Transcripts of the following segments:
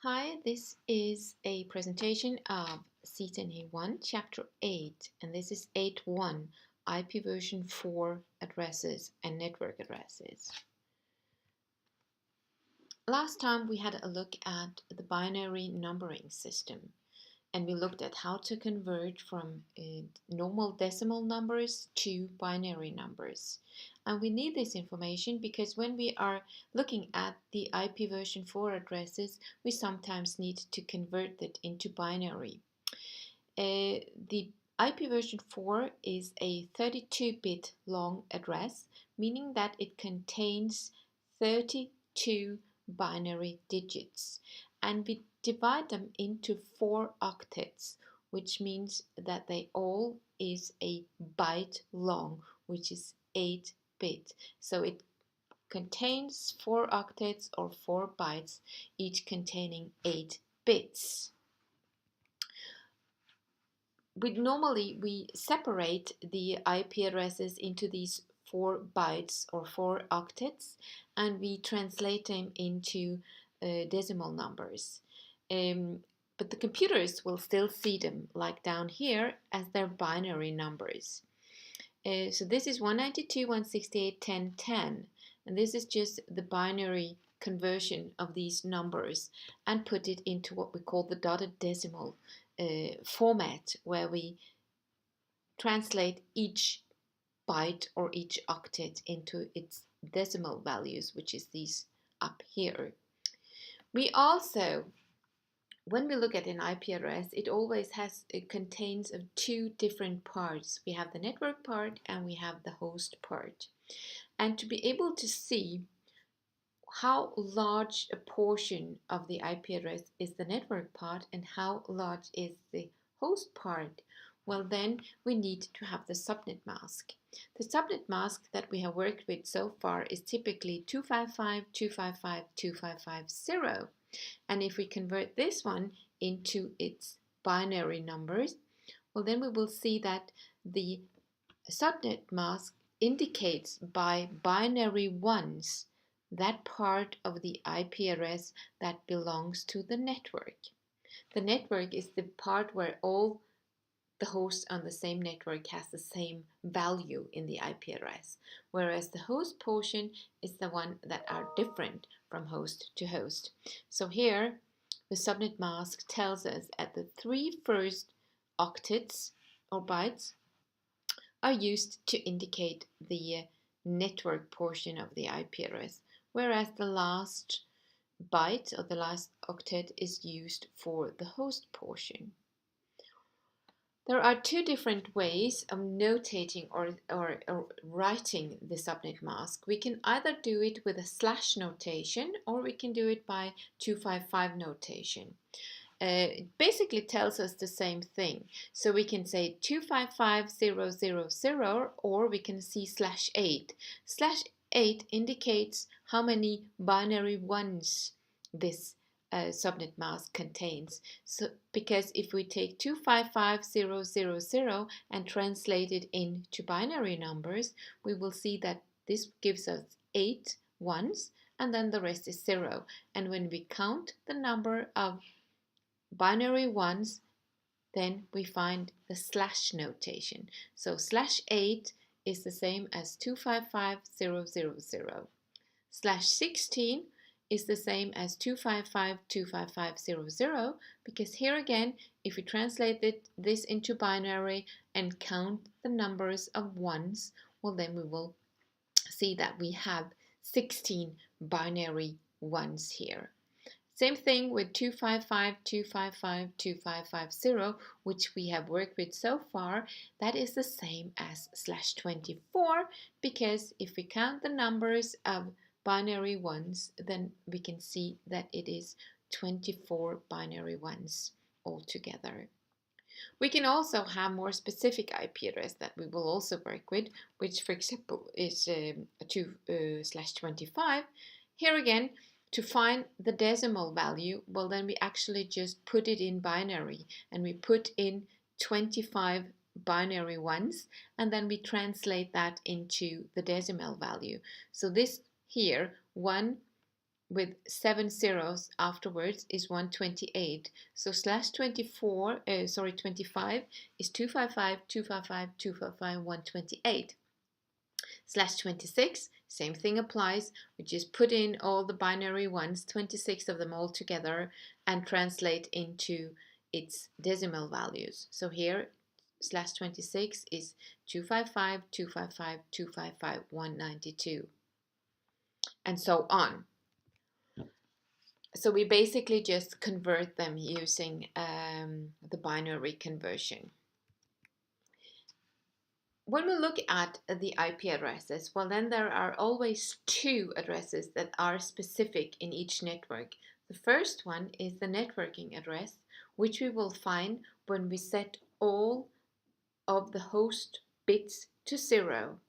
Hi, this is a presentation of CCNA1 Chapter 8, and this is 8.1, IP version 4 addresses and network addresses. Last time we had a look at the binary numbering system, and we looked at how to convert from normal decimal numbers to binary numbers. And we need this information because when we are looking at the IP version 4 addresses, we sometimes need to convert it into binary. The IP version 4 is a 32-bit long address, meaning that it contains 32 binary digits, and we divide them into 4 octets, which means that they all is a byte long, which is 8-bit. So it contains 4 octets or 4 bytes, each containing 8 bits. Normally we separate the IP addresses into these 4 bytes or 4 octets, and we translate them into decimal numbers. But the computers will still see them, like down here, as their binary numbers. So this is 192.168.10.10, and this is just the binary conversion of these numbers and put it into what we call the dotted decimal format, where we translate each byte or each octet into its decimal values, which is these up here. We also, when we look at an IP address, it contains of 2 different parts. We have the network part and we have the host part. And to be able to see how large a portion of the IP address is the network part and how large is the host part, well, then we need to have the subnet mask. The subnet mask that we have worked with so far is typically 255.255.255.0. And if we convert this one into its binary numbers, well, then we will see that the subnet mask indicates by binary ones that part of the IP address that belongs to the network. The network is the part where all the hosts on the same network has the same value in the IP address, whereas the host portion is the one that are different from host to host. So here, the subnet mask tells us that the 3 first octets or bytes are used to indicate the network portion of the IP address, whereas the last byte or the last octet is used for the host portion. There are 2 different ways of notating or writing the subnet mask. We can either do it with a slash notation or we can do it by 255 notation. It basically tells us the same thing. So we can say 255.000 or we can see /8. /8 indicates how many binary ones this subnet mask contains. So because if we take 255.000 and translate it into binary numbers, we will see that this gives us 8 ones and then the rest is 0. And when we count the number of binary ones, then we find the slash notation. So /8 is the same as 255.000. /16 is the same as 255.255.0, because here again, if we translate this into binary and count the numbers of ones, well, then we will see that we have 16 binary ones here. Same thing with 255.255.255.0, which we have worked with so far. That is the same as /24, because if we count the numbers of binary ones, then we can see that it is 24 binary ones altogether. We can also have more specific IP address that we will also work with, which for example is 2/25. Here again, to find the decimal value, well, then we actually just put it in binary and we put in 25 binary ones and then we translate that into the decimal value. So this here, 1 with 7 zeros afterwards is 128. So /25 is 255, 255, 255, 128. /26, same thing applies. We just put in all the binary ones, 26 of them all together, and translate into its decimal values. So here /26 is 255, 255, 255, 192, and so on. So we basically just convert them using the binary conversion. When we look at the IP addresses, well, then there are always two addresses that are specific in each network. The first one is the networking address, which we will find when we set all of the host bits to 0.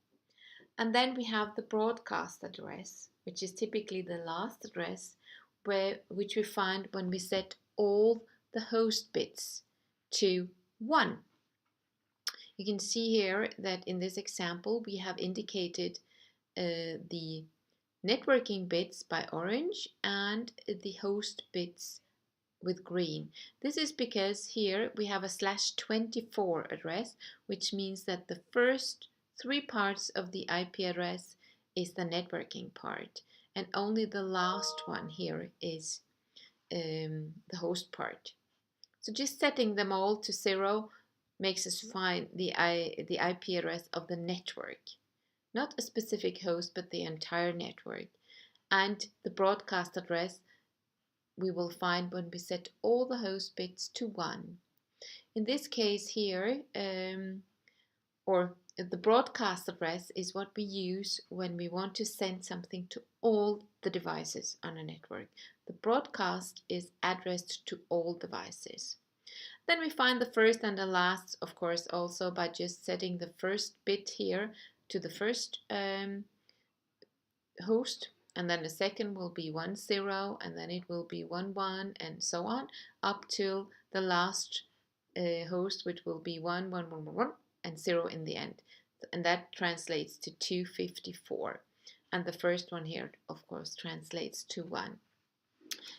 And then we have the broadcast address, which is typically the last address, which we find when we set all the host bits to 1. You can see here that in this example we have indicated the networking bits by orange and the host bits with green. This is because here we have a /24 address, which means that the first 3 parts of the IP address is the networking part, and only the last one here is the host part. So just setting them all to 0 makes us find the IP address of the network, not a specific host, but the entire network. And the broadcast address we will find when we set all the host bits to 1. In this case here, or the broadcast address is what we use when we want to send something to all the devices on a network. The broadcast is addressed to all devices. Then we find the first and the last, of course, also by just setting the first bit here to the first host, and then the second will be 10, and then it will be 11, and so on, up till the last host, which will be 1, 1, 1, 1, 1, and 0 in the end. And that translates to 254. And the first one here, of course, translates to 1.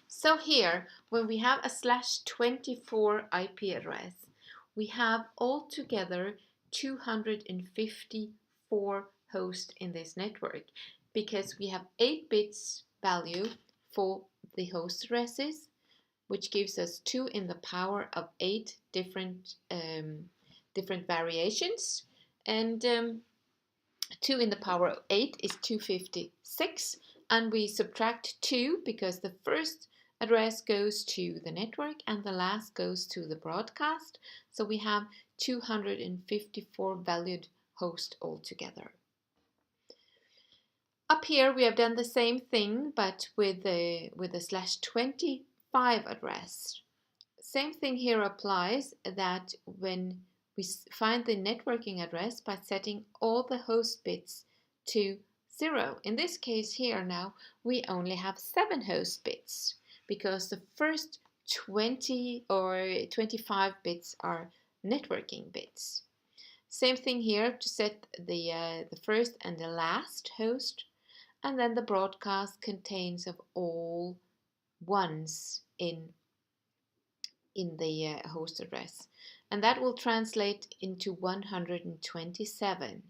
So here, when we have a /24 IP address, we have altogether 254 hosts in this network, because we have 8 bits value for the host addresses, which gives us 2 in the power of 8 different variations, and 2 in the power of 8 is 256, and we subtract 2 because the first address goes to the network and the last goes to the broadcast, so we have 254 valued hosts altogether. Up here we have done the same thing, but with a /25 address. Same thing here applies, that when we find the networking address by setting all the host bits to 0. In this case here now we only have 7 host bits, because the first 20 or 25 bits are networking bits. Same thing here to set the first and the last host, and then the broadcast contains of all ones in the host address, and that will translate into 127,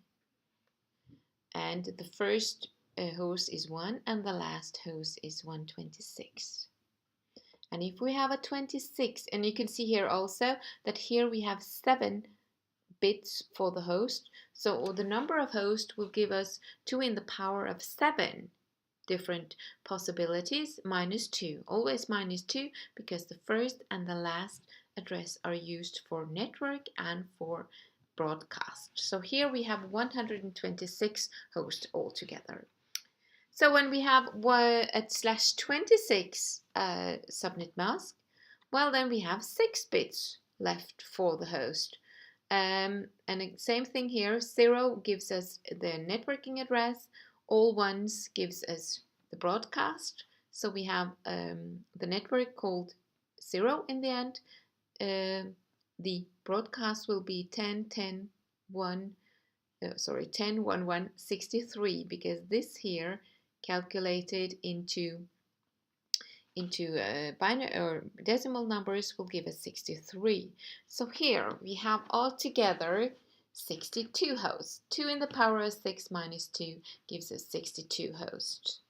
and the first host is 1 and the last host is 126. And if we have a 26, and you can see here also that here we have 7 bits for the host, so the number of hosts will give us 2 in the power of 7 different possibilities, -2, always -2, because the first and the last address are used for network and for broadcast. So here we have 126 hosts altogether. So when we have at /26 subnet mask, well, then we have 6 bits left for the host. And same thing here, 0 gives us the networking address, all ones gives us the broadcast. So we have the network called 0 in the end. The broadcast will be 10, 10, 1, 10, 1, 1, 63, because this here calculated into into binary or decimal numbers will give us 63. So here we have altogether 62 hosts. 2 in the power of 6 minus 2 gives us 62 hosts.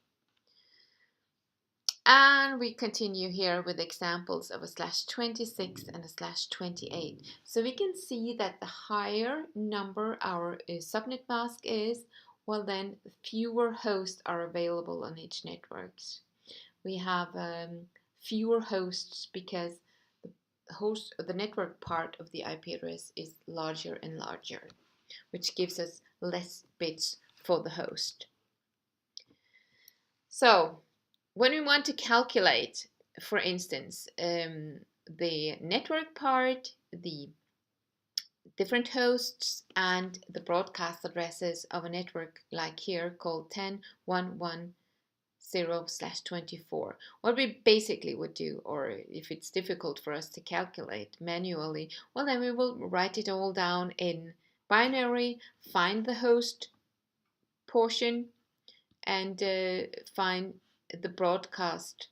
And we continue here with examples of a /26 and a /28. So we can see that the higher number our subnet mask is, well then fewer hosts are available on each network. We have fewer hosts because the network part of the IP address is larger and larger, which gives us less bits for the host. So when we want to calculate, for instance, the network part, the different hosts, and the broadcast addresses of a network like here called 10.1.1.0/24. What we basically would do, or if it's difficult for us to calculate manually, well then we will write it all down in binary, find the host portion, and find the broadcast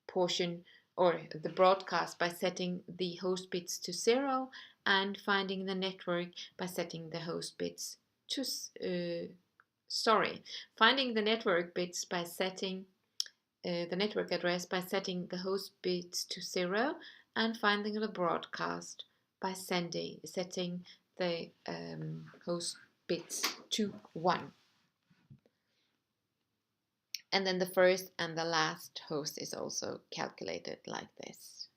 portion, or the broadcast by setting the host bits to 0, and finding the network by setting the host bits to finding the network bits by setting the network address by setting the host bits to 0, and finding the broadcast by setting the host bits to 1. And then the first and the last host is also calculated like this.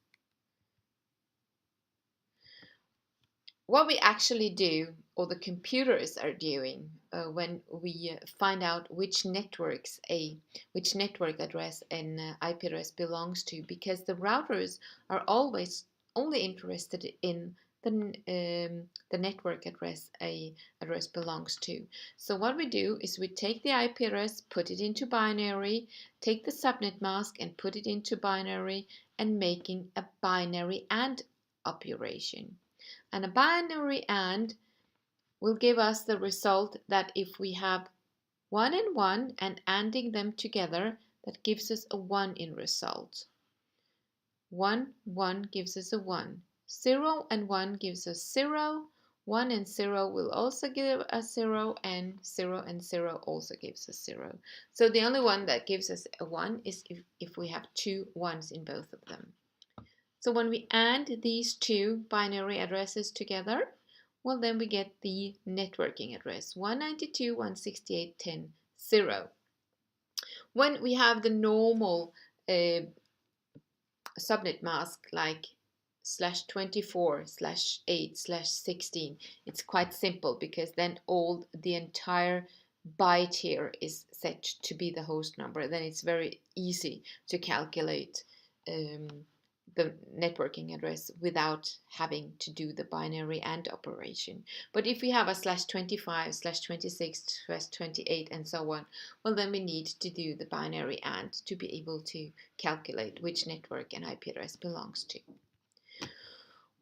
What we actually do, or the computers are doing, when we find out which network address an IP address belongs to, because the routers are always only interested in the network address a address belongs to. So what we do is we take the IP address, put it into binary, take the subnet mask and put it into binary, and making a binary AND operation. And a binary AND will give us the result that if we have 1 and 1 and ANDing them together, that gives us a 1 in result. 1, 1 gives us a 1. 0 and 1 gives us 0. 1 and 0 will also give us 0, and 0 and 0 also gives us 0. So the only one that gives us a 1 is if we have 2 1s in both of them. So when we AND these two binary addresses together, well then we get the networking address 192.168.10.0. When we have the normal subnet mask like /24/8/16, it's quite simple, because then the entire byte here is set to be the host number. Then it's very easy to calculate the networking address without having to do the binary AND operation. But if we have a /25/26/28 and so on, well then we need to do the binary AND to be able to calculate which network an IP address belongs to.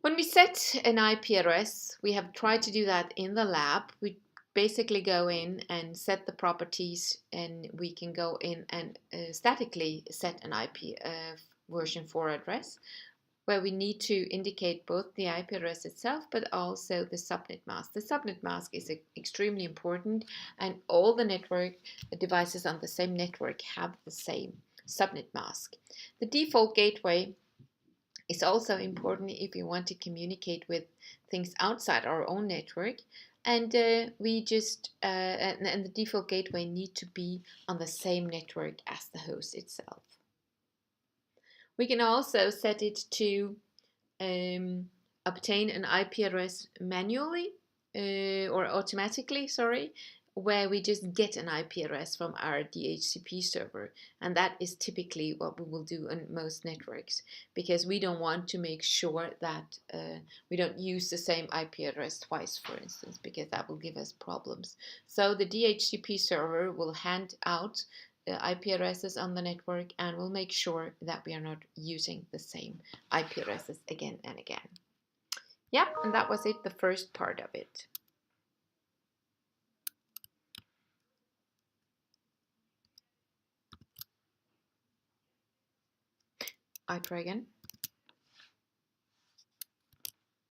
When we set an IP address, we have tried to do that in the lab. We basically go in and set the properties, and we can go in and statically set an IP version 4 address, where we need to indicate both the IP address itself but also the subnet mask. The subnet mask is extremely important, and all the network devices on the same network have the same subnet mask. The default gateway is also important if you want to communicate with things outside our own network, and and the default gateway need to be on the same network as the host itself. We can also set it to obtain an IP address manually or automatically, where we just get an IP address from our DHCP server. And that is typically what we will do on most networks, because we don't want to make sure that we don't use the same IP address twice, for instance, because that will give us problems. So the DHCP server will hand out IP addresses on the network, and we'll make sure that we are not using the same IP addresses again and again. Yeah, and that was it, the first part of it. I try again.